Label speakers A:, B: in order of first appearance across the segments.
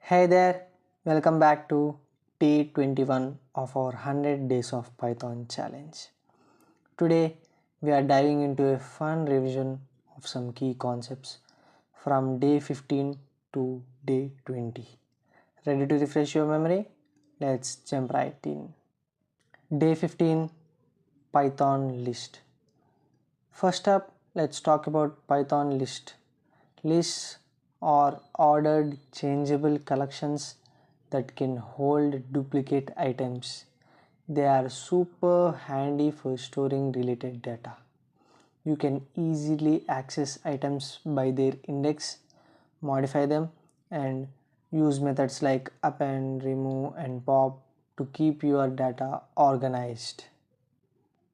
A: Hey there, welcome back to day 21 of our 100 days of Python challenge. Today we are diving into a fun revision of some key concepts from day 15 to day 20. Ready to refresh your memory? Let's jump right in. Day 15 Python list. First up, let's talk about Python list. Lists are ordered changeable collections that can hold duplicate items. They are super handy for storing related data. You can easily access items by their index, modify them, and use methods like append, remove, and pop to keep your data organized.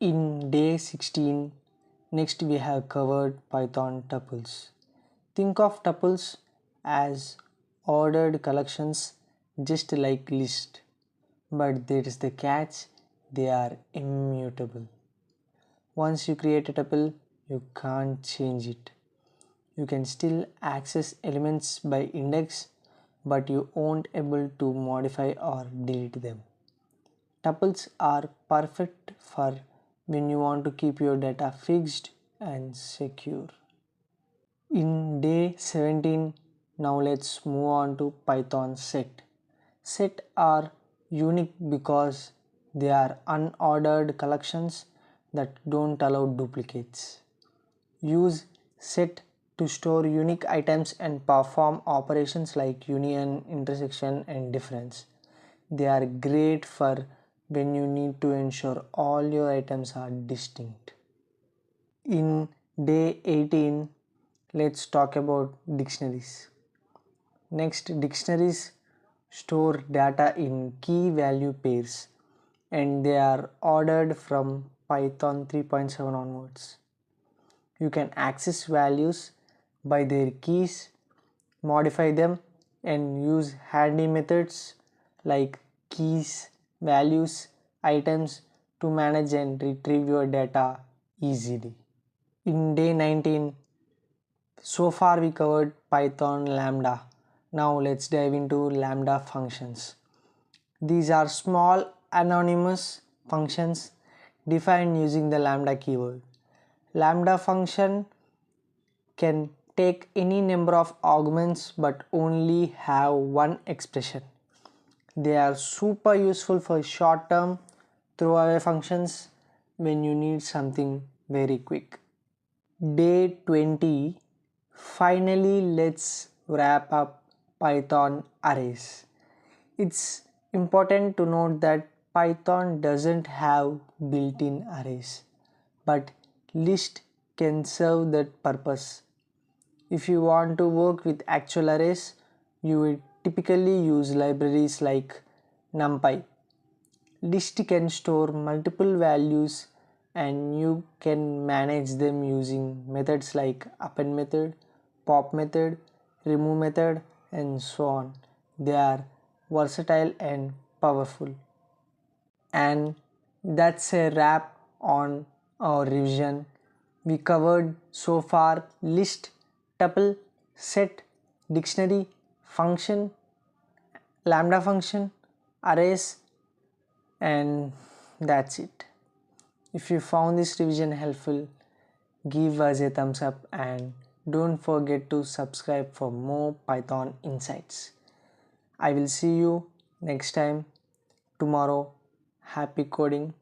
A: In day 16, next we have covered Python tuples. Think of tuples as ordered collections just like list, but there is the catch, they are immutable. Once you create a tuple, you can't change it. You can still access elements by index, but you won't able to modify or delete them. Tuples are perfect for when you want to keep your data fixed and secure. In day 17, now let's move on to Python set. Set are unique because they are unordered collections that don't allow duplicates. Use set to store unique items and perform operations like union, intersection, and difference. They are great for when you need to ensure all your items are distinct. In day 18, let's talk about dictionaries. Next, dictionaries store data in key value pairs and they are ordered from Python 3.7 onwards. You can access values by their keys, modify them, and use handy methods like keys, values, items to manage and retrieve your data easily. In day 19, so far we covered Python Lambda. Now let's dive into Lambda functions. These are small anonymous functions defined using the Lambda keyword. Lambda function can take any number of arguments but only have one expression. They are super useful for short-term throwaway functions when you need something very quick. Day 20. Finally, let's wrap up Python arrays. It's important to note that Python doesn't have built-in arrays, but list can serve that purpose. If you want to work with actual arrays, you will typically use libraries like NumPy. List can store multiple values and you can manage them using methods like append method, pop method, remove method, and so on. They are versatile and powerful. And that's a wrap on our revision. We covered so far list, tuple, set, dictionary, function, lambda function, arrays, and that's it. If you found this revision helpful, give us a thumbs up and don't forget to subscribe for more Python insights. I will see you next time tomorrow. Happy coding.